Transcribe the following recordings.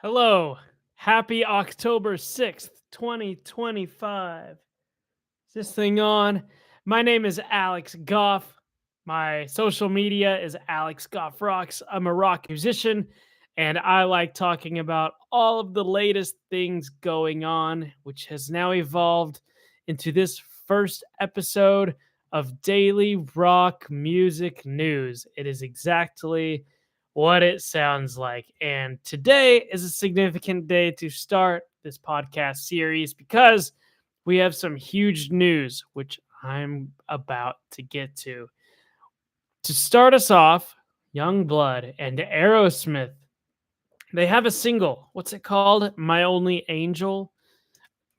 Hello. Happy October 6th, 2025. Is this thing on? My name is Alex Goff. My social media is Alex Goff Rocks. I'm a rock musician and I like talking about all of the latest things going on, which has now evolved into this first episode of Daily Rock Music News. It is exactly what it sounds like. And today is a significant day to start this podcast series because we have some huge news, which I'm about to get to. To start us off, Yungblud and Aerosmith, they have a single. What's it called? My Only Angel?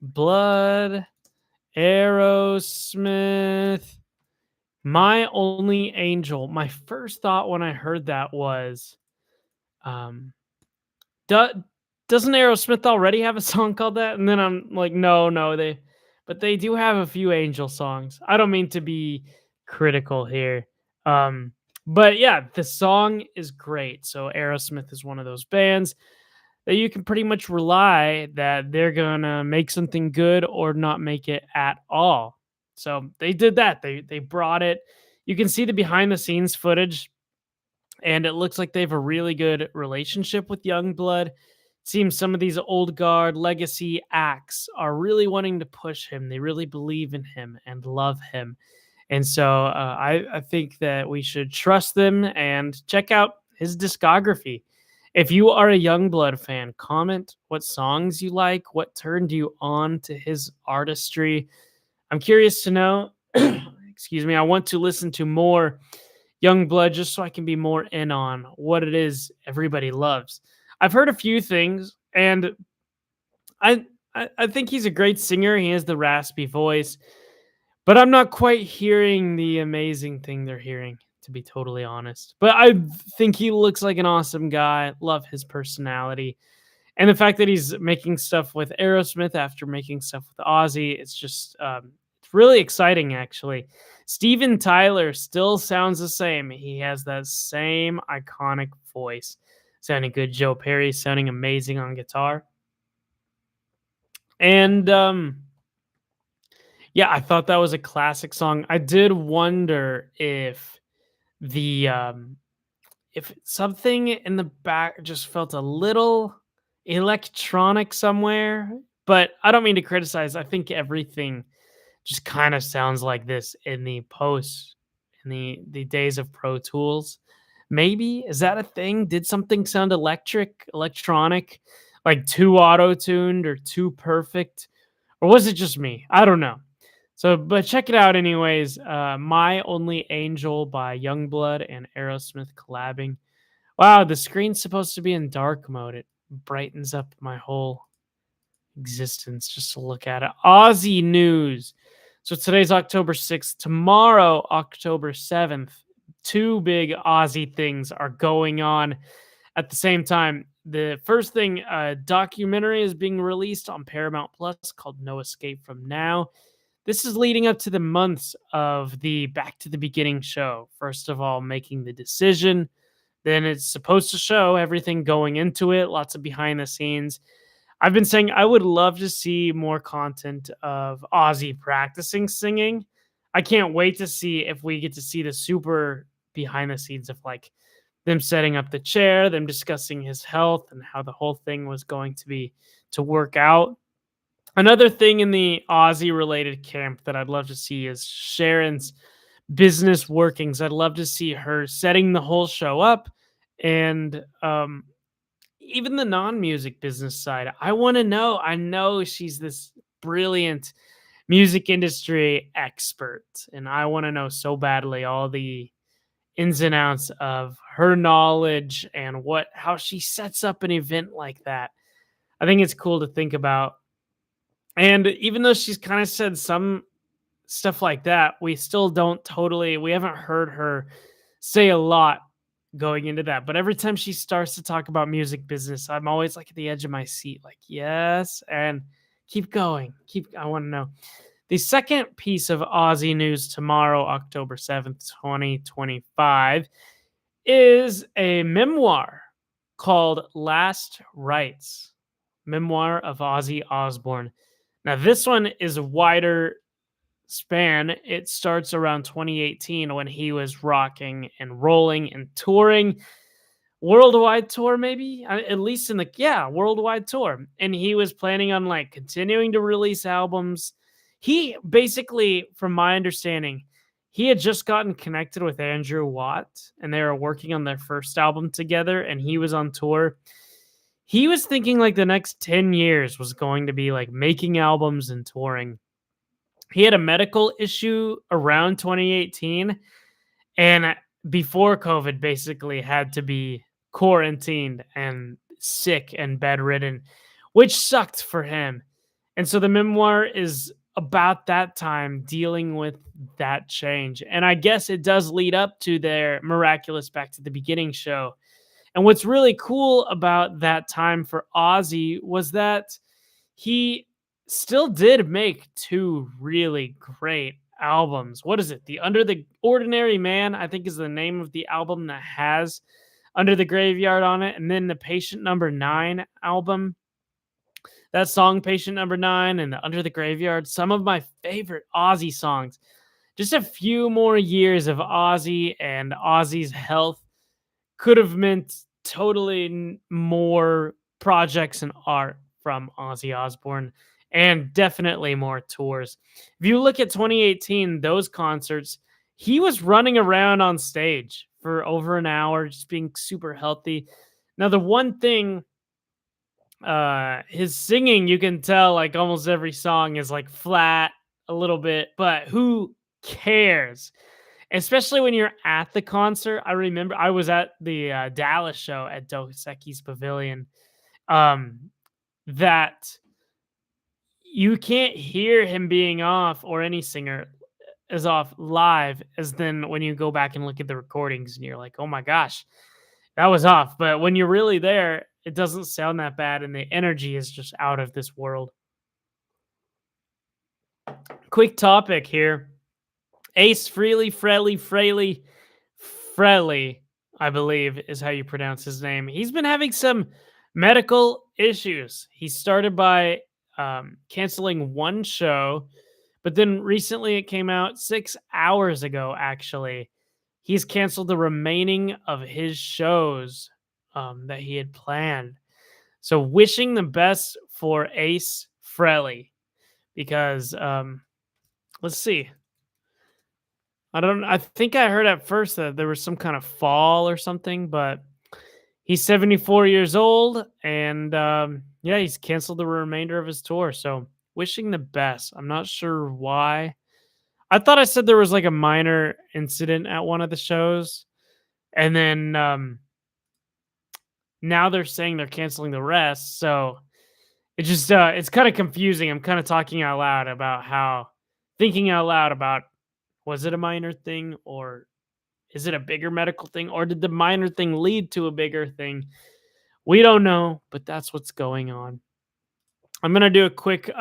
Blood, Aerosmith, My Only Angel. My first thought when I heard that was, um, do, doesn't Aerosmith already have a song called that? And then I'm like, no, but they do have a few Angel songs. I don't mean to be critical here. Um, but yeah, the song is great. So Aerosmith is one of those bands that you can pretty much rely that they're gonna make something good or not make it at all. So they did that. They brought it. You can see the behind the scenes footage and it looks like they have a really good relationship with Youngblood. Seems some of these old guard legacy acts are really wanting to push him. They really believe in him and love him. And so I think that we should trust them and check out his discography. If you are a Youngblood fan, comment what songs you like, what turned you on to his artistry. I'm curious to know. Excuse me. I want to listen to more Young Blood just so I can be more in on what it is everybody loves. I've heard a few things, and I I think he's a great singer. He has the raspy voice, but I'm not quite hearing the amazing thing they're hearing, to be totally honest. But I think he looks like an awesome guy. Love his personality. And the fact that he's making stuff with Aerosmith after making stuff with Ozzy, it's really exciting, actually. Steven Tyler still sounds the same. He has that same iconic voice, sounding good. Joe Perry sounding amazing on guitar. And yeah, I thought that was a classic song. I did wonder the if something in the back just felt a little electronic somewhere, but I don't mean to criticize. I think everything just kind of sounds like this in the days of Pro Tools. Maybe is that a thing? Did something sound electronic, like too auto-tuned or too perfect? Or was it just me? I don't know. So, but check it out anyways. My Only Angel by Youngblood and Aerosmith collabing. Wow, the screen's supposed to be in dark mode. It brightens up my whole existence just to look at it. Ozzy news. So today's October 6th. Tomorrow, October 7th, two big Ozzy things are going on at the same time. The first thing, a documentary is being released on Paramount Plus called No Escape from Now. This is leading up to the months of the Back to the Beginning show. First of all, making the decision. Then it's supposed to show everything going into it, lots of behind the scenes. I've been saying I would love to see more content of Ozzy practicing singing. I can't wait to see if we get to see the super behind the scenes of like them setting up the chair, them discussing his health and how the whole thing was going to be to work out. Another thing in the Ozzy related camp that I'd love to see is Sharon's business workings. I'd love to see her setting the whole show up and even the non-music business side. I want to know. I know she's this brilliant music industry expert, and I want to know so badly all the ins and outs of her knowledge and what how she sets up an event like that. I think it's cool to think about. And even though she's kind of said some stuff like that, we still don't totally we haven't heard her say a lot going into that. But every time she starts to talk about music business, I'm always like at the edge of my seat, like, yes, and keep going. I want to know. The second piece of Aussie news tomorrow, October 7th, 2025, is a memoir. called Last Rites, Memoir of Ozzy Osbourne. Now, this one is a wider span. It starts around 2018 when he was rocking and rolling and touring worldwide tour, maybe at least in the worldwide tour, and he was planning on like continuing to release albums. He basically, from my understanding, he had just gotten connected with Andrew Watt and they were working on their first album together, and he was on tour. He was thinking like the next 10 years was going to be like making albums and touring. He had a medical issue around 2018, and before COVID basically had to be quarantined and sick and bedridden, which sucked for him. And so the memoir is about that time dealing with that change. And I guess it does lead up to their miraculous Back to the Beginning show. And what's really cool about that time for Ozzy was that he still did make two really great albums. What is it? The Under the Ordinary Man, I think, is the name of the album that has Under the Graveyard on it. And then the Patient Number 9 album. That song, Patient Number 9, and the Under the Graveyard, some of my favorite Ozzy songs. Just a few more years of Ozzy and Ozzy's health could have meant totally more projects and art from Ozzy Osbourne, and definitely more tours. If you look at 2018, those concerts, he was running around on stage for over an hour, just being super healthy. Now, the one thing, his singing, you can tell like almost every song is like flat a little bit, but who cares? Especially when you're at the concert. I remember I was at the Dallas show at Dos Equis Pavilion. Um, that you can't hear him being off, or any singer is off live, as then when you go back and look at the recordings and you're like, oh my gosh, that was off. But when you're really there, it doesn't sound that bad, and the energy is just out of this world. Quick topic here. Ace Frehley, I believe is how you pronounce his name. He's been having some medical issues. He started by canceling one show, but then recently it came out 6 hours ago, actually. He's canceled the remaining of his shows that he had planned. So wishing the best for Ace Frehley, because let's see. I think I heard at first that there was some kind of fall or something, but he's 74 years old, and yeah, he's canceled the remainder of his tour. So wishing the best. I'm not sure why. I thought I said there was like a minor incident at one of the shows, and then now they're saying they're canceling the rest. So it just it's kind of confusing. I'm kind of thinking out loud about, was it a minor thing, or is it a bigger medical thing, or did the minor thing lead to a bigger thing? We don't know, but that's what's going on. I'm going to do a quick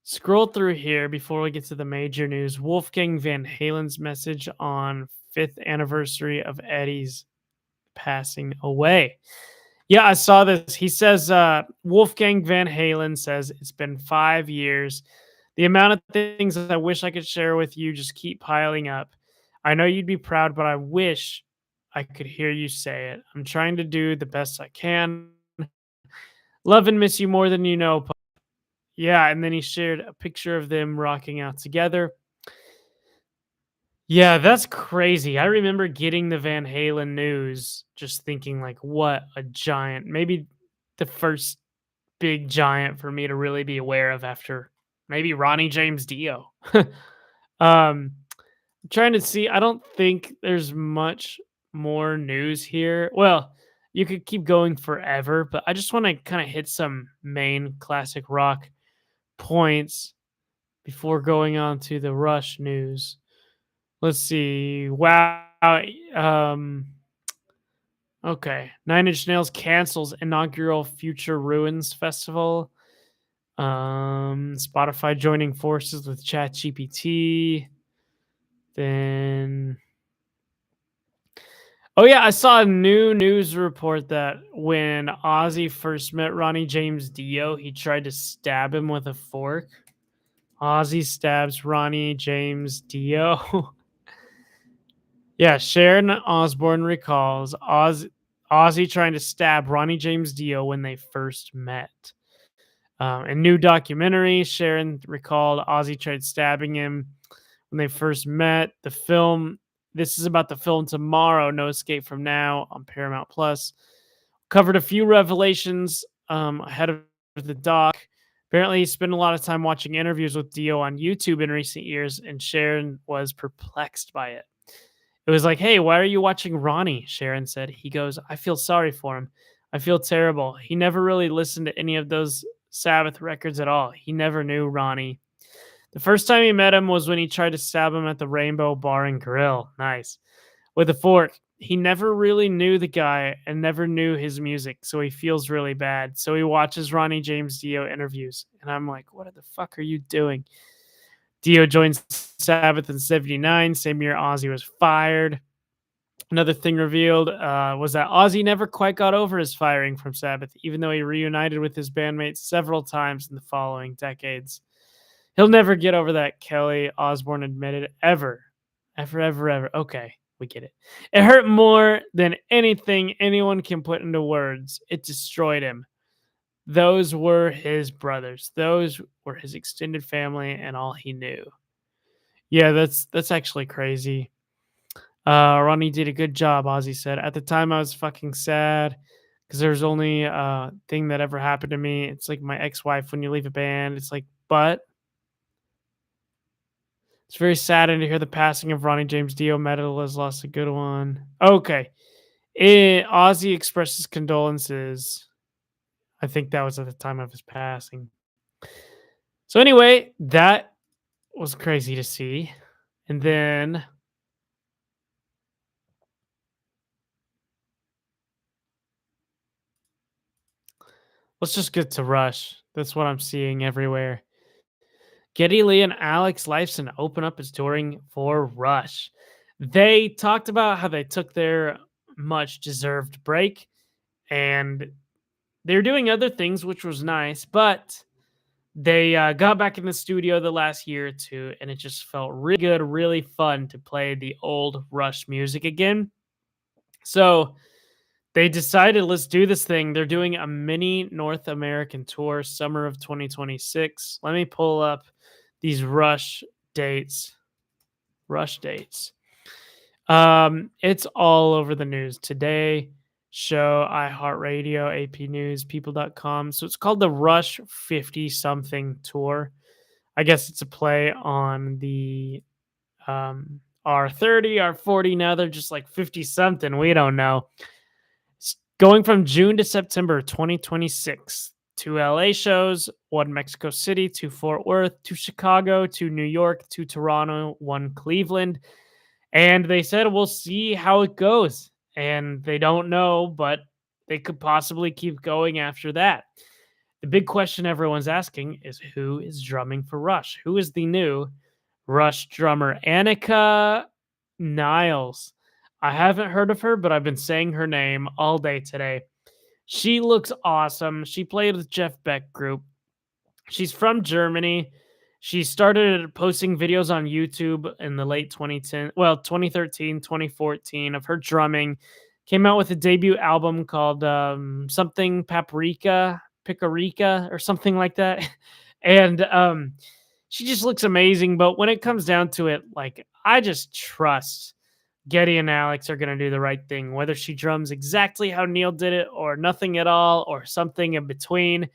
scroll through here before we get to the major news. Wolfgang Van Halen's message on 5th anniversary of Eddie's passing away. Yeah, I saw this. He says, Wolfgang Van Halen says, it's been 5 years. The amount of things that I wish I could share with you just keep piling up. I know you'd be proud, but I wish I could hear you say it. I'm trying to do the best I can. Love and miss you more than you know. Yeah, and then he shared a picture of them rocking out together. Yeah, that's crazy. I remember getting the Van Halen news, just thinking like, what a giant. Maybe the first big giant for me to really be aware of after maybe Ronnie James Dio. I'm trying to see. I don't think there's much more news here. Well, you could keep going forever, but I just want to kind of hit some main classic rock points before going on to the Rush news. Let's see. Wow. Okay. Nine Inch Nails cancels inaugural Future Ruins festival. Spotify joining forces with ChatGPT. Then Oh yeah, I saw a new news report that when Ozzy first met Ronnie James Dio, he tried to stab him with a fork. Ozzy stabs Ronnie James Dio. Yeah, Sharon Osbourne recalls Ozzy trying to stab Ronnie James Dio when they first met. A new documentary, Sharon recalled Ozzy tried stabbing him when they first met. The film, this is about the film Tomorrow, No Escape from Now on Paramount Plus. Covered a few revelations ahead of the doc. Apparently, he spent a lot of time watching interviews with Dio on YouTube in recent years, and Sharon was perplexed by it. It was like, "Hey, why are you watching Ronnie?" Sharon said. He goes, "I feel sorry for him. I feel terrible. He never really listened to any of those Sabbath records at all. He never knew Ronnie. The first time he met him was when he tried to stab him at the Rainbow Bar and Grill. Nice. With a fork. He never really knew the guy and never knew his music, so he feels really bad. So he watches Ronnie James Dio interviews, and I'm like, what the fuck are you doing?" Dio joins Sabbath in '79, same year Ozzy was fired. Another thing revealed was that Ozzy never quite got over his firing from Sabbath, even though he reunited with his bandmates several times in the following decades. He'll never get over that, Kelly Osbourne admitted, ever. Ever, ever, ever. Okay, we get it. It hurt more than anything anyone can put into words. It destroyed him. Those were his brothers. Those were his extended family and all he knew. Yeah, that's actually crazy. Ronnie did a good job, Ozzy said. At the time, I was fucking sad because there's only thing that ever happened to me. It's like my ex-wife when you leave a band. It's like, but it's very saddening to hear the passing of Ronnie James Dio. Metal has lost a good one. Okay. Ozzy expresses condolences. I think that was at the time of his passing. So anyway, that was crazy to see. And then let's just get to Rush. That's what I'm seeing everywhere. Geddy Lee and Alex Lifeson open up as touring for Rush. They talked about how they took their much deserved break and they're doing other things, which was nice, but they got back in the studio the last year or two, and it just felt really good, really fun to play the old Rush music again. So they decided, let's do this thing. They're doing a mini North American tour, summer of 2026. Let me pull up these Rush dates. Rush dates. It's all over the news today. Show, iHeartRadio, AP News, People.com. So it's called the Rush 50 something tour. I guess it's a play on the R30, R40. Now they're just like 50 something. We don't know. It's going from June to September 2026. 2 LA shows, 1 Mexico City, 2 Fort Worth, 2 Chicago, 2 New York, 2 Toronto, 1 Cleveland. And they said, we'll see how it goes. And they don't know, but they could possibly keep going after that. The big question everyone's asking is who is drumming for Rush? Who is the new Rush drummer? Annika Niles. I haven't heard of her, but I've been saying her name all day today. She looks awesome. She played with Jeff Beck Group. She's from Germany. She started posting videos on YouTube in the late 2013, 2014 of her drumming. Came out with a debut album called something Picarica or something like that. And she just looks amazing. But when it comes down to it, like I just trust Getty and Alex are going to do the right thing, whether she drums exactly how Neil did it or nothing at all or something in between.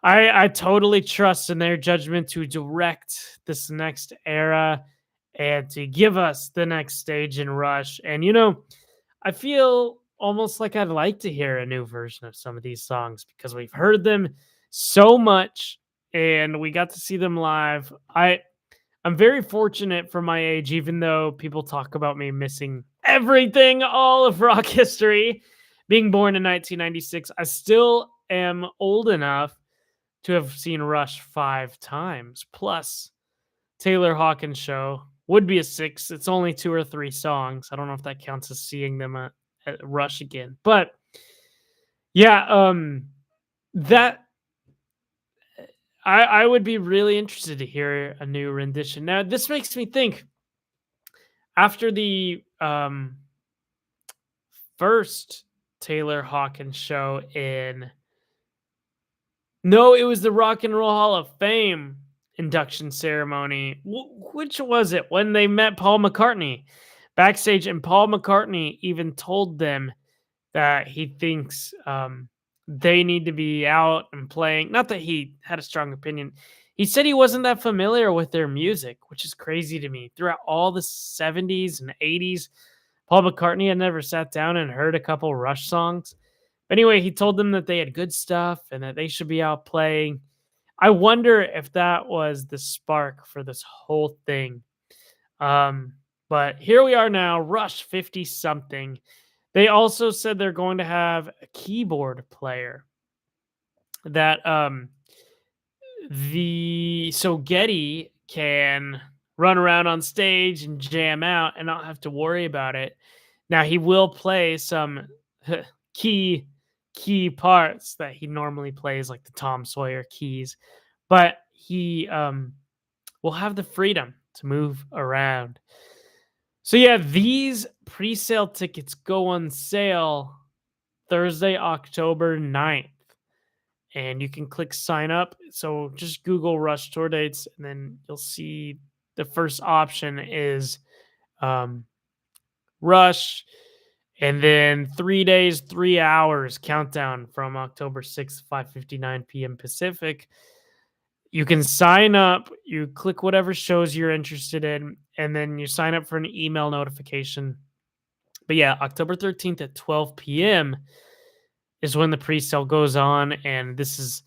I totally trust in their judgment to direct this next era and to give us the next stage in Rush. And I feel almost like I'd like to hear a new version of some of these songs because we've heard them so much and we got to see them live. I'm very fortunate for my age, even though people talk about me missing everything, all of rock history. Being born in 1996, I still am old enough to have seen Rush 5 times, plus Taylor Hawkins show. would be a 6. It's only 2 or 3 songs. I don't know if that counts as seeing them at Rush again. But yeah, that I would be really interested to hear a new rendition. Now, this makes me think after the first Taylor Hawkins show in no, it was the Rock and Roll Hall of Fame induction ceremony. Which was it? When they met Paul McCartney backstage, and Paul McCartney even told them that he thinks they need to be out and playing. Not that he had a strong opinion. He said he wasn't that familiar with their music, which is crazy to me. Throughout all the 70s and 80s, Paul McCartney had never sat down and heard a couple Rush songs. Anyway, he told them that they had good stuff and that they should be out playing. I wonder if that was the spark for this whole thing. But here we are now, Rush 50 something. They also said they're going to have a keyboard player that the so Getty can run around on stage and jam out and not have to worry about it. Now he will play some key parts that he normally plays, like the Tom Sawyer keys, but he will have the freedom to move around. So yeah, these pre-sale tickets go on sale Thursday, October 9th. And you can click sign up. So just Google Rush tour dates, and then you'll see the first option is um, Rush, and then 3 days, 3 hours countdown from October 6th, 5:59 p.m. Pacific. You can sign up, you click whatever shows you're interested in, and then you sign up for an email notification. But yeah, October 13th at 12 p.m. is when the pre-sale goes on, and it's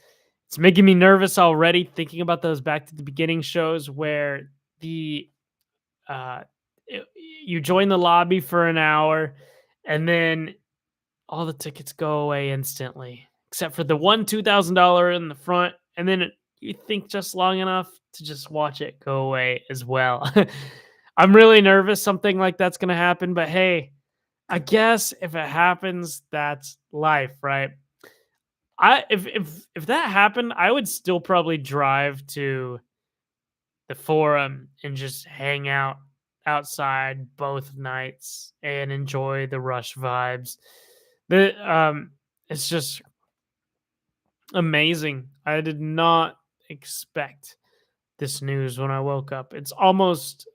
making me nervous already thinking about those Back to the Beginning shows where the uh you join the lobby for an hour and then all the tickets go away instantly except for the one $2,000 in the front, and then you think just long enough to just watch it go away as well. I'm really nervous something like that's going to happen, but hey, I guess if it happens, that's life, right? If that happened, I would still probably drive to the Forum and just hang out outside both nights and enjoy the Rush vibes. The It's just amazing. I did not expect this news when I woke up. It's almost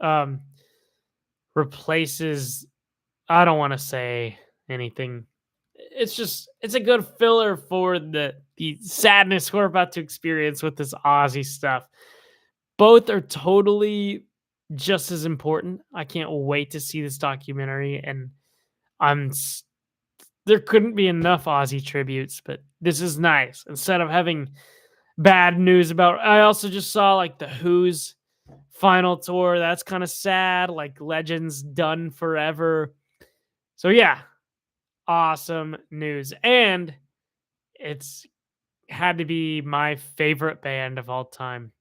replaces, I don't want to say anything. It's a good filler for the sadness we're about to experience with this Ozzy stuff. Both are totally just as important. I can't wait to see this documentary, and I'm there couldn't be enough Ozzy tributes, but this is nice. Instead of having bad news about, I also just saw like the Who's final tour. That's kind of sad. Like Legends done forever. So yeah, awesome news. And it's had to be my favorite band of all time.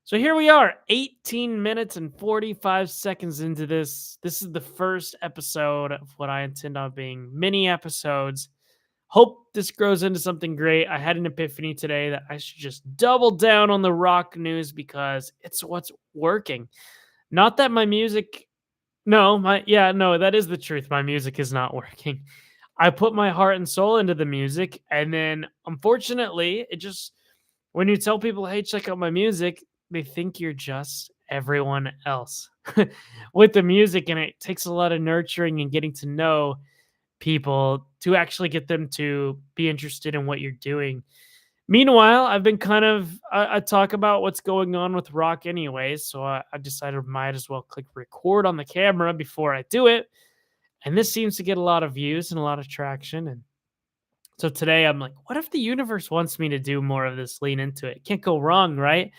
So here we are, 18 minutes and 45 seconds into this. This is the first episode of what I intend on being mini episodes. Hope this grows into something great. I had an epiphany today that I should just double down on the rock news because it's what's working. Not that my music, no, that is the truth. My music is not working. I put my heart and soul into the music, and then unfortunately, it just when you tell people, "Hey, check out my music," they think you're just everyone else with the music, and it takes a lot of nurturing and getting to know people to actually get them to be interested in what you're doing. Meanwhile, I've been kind of I talk about what's going on with rock anyways, so I decided might as well click record on the camera before I do it. And this seems to get a lot of views and a lot of traction. And so today I'm like, what if the universe wants me to do more of this? Lean into it. Can't go wrong, right?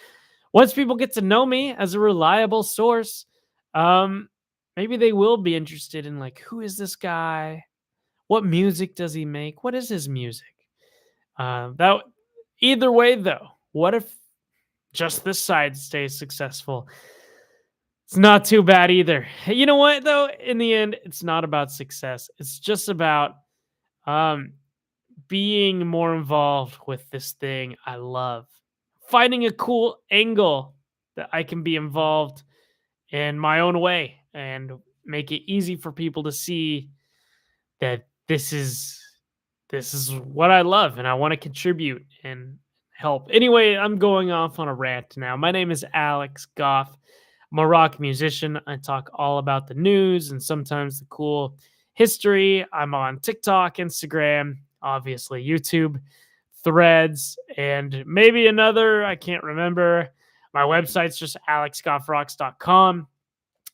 Once people get to know me as a reliable source, maybe they will be interested in like, who is this guy? What music does he make? What is his music? That either way though, what if just this side stays successful? It's not too bad either. You know what though? In the end, it's not about success. It's just about um being more involved with this thing I love. Finding a cool angle that I can be involved in my own way and make it easy for people to see that this is what I love and I want to contribute and help. Anyway, I'm going off on a rant now. My name is Alex Goff. I'm a rock musician. I talk all about the news and sometimes the cool history. I'm on TikTok, Instagram, obviously YouTube, Threads, and maybe another. I can't remember. My website's just alexgoffrocks.com.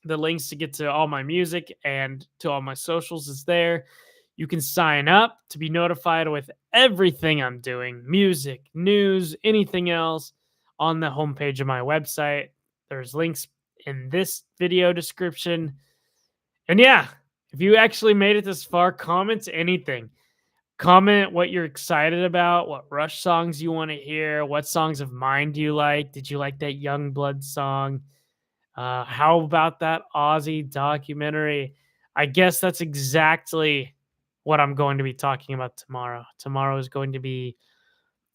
The links to get to all my music and to all my socials is there. You can sign up to be notified with everything I'm doing, music, news, anything else on the homepage of my website. There's links in this video description. And yeah, if you actually made it this far, comment anything. Comment what you're excited about, what Rush songs you want to hear, what songs of mine do you like? Did you like that Yungblud song? How about that Ozzy documentary? I guess that's exactly what I'm going to be talking about tomorrow. Tomorrow is going to be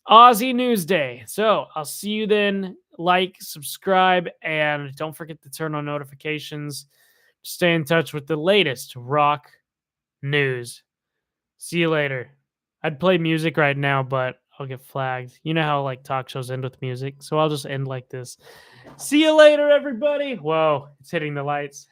Aussie News Day. So I'll see you then. Like, subscribe, and don't forget to turn on notifications. Stay in touch with the latest rock news. See you later. I'd play music right now, but I'll get flagged. You know how like talk shows end with music, so I'll just end like this. See you later, everybody. Whoa, it's hitting the lights.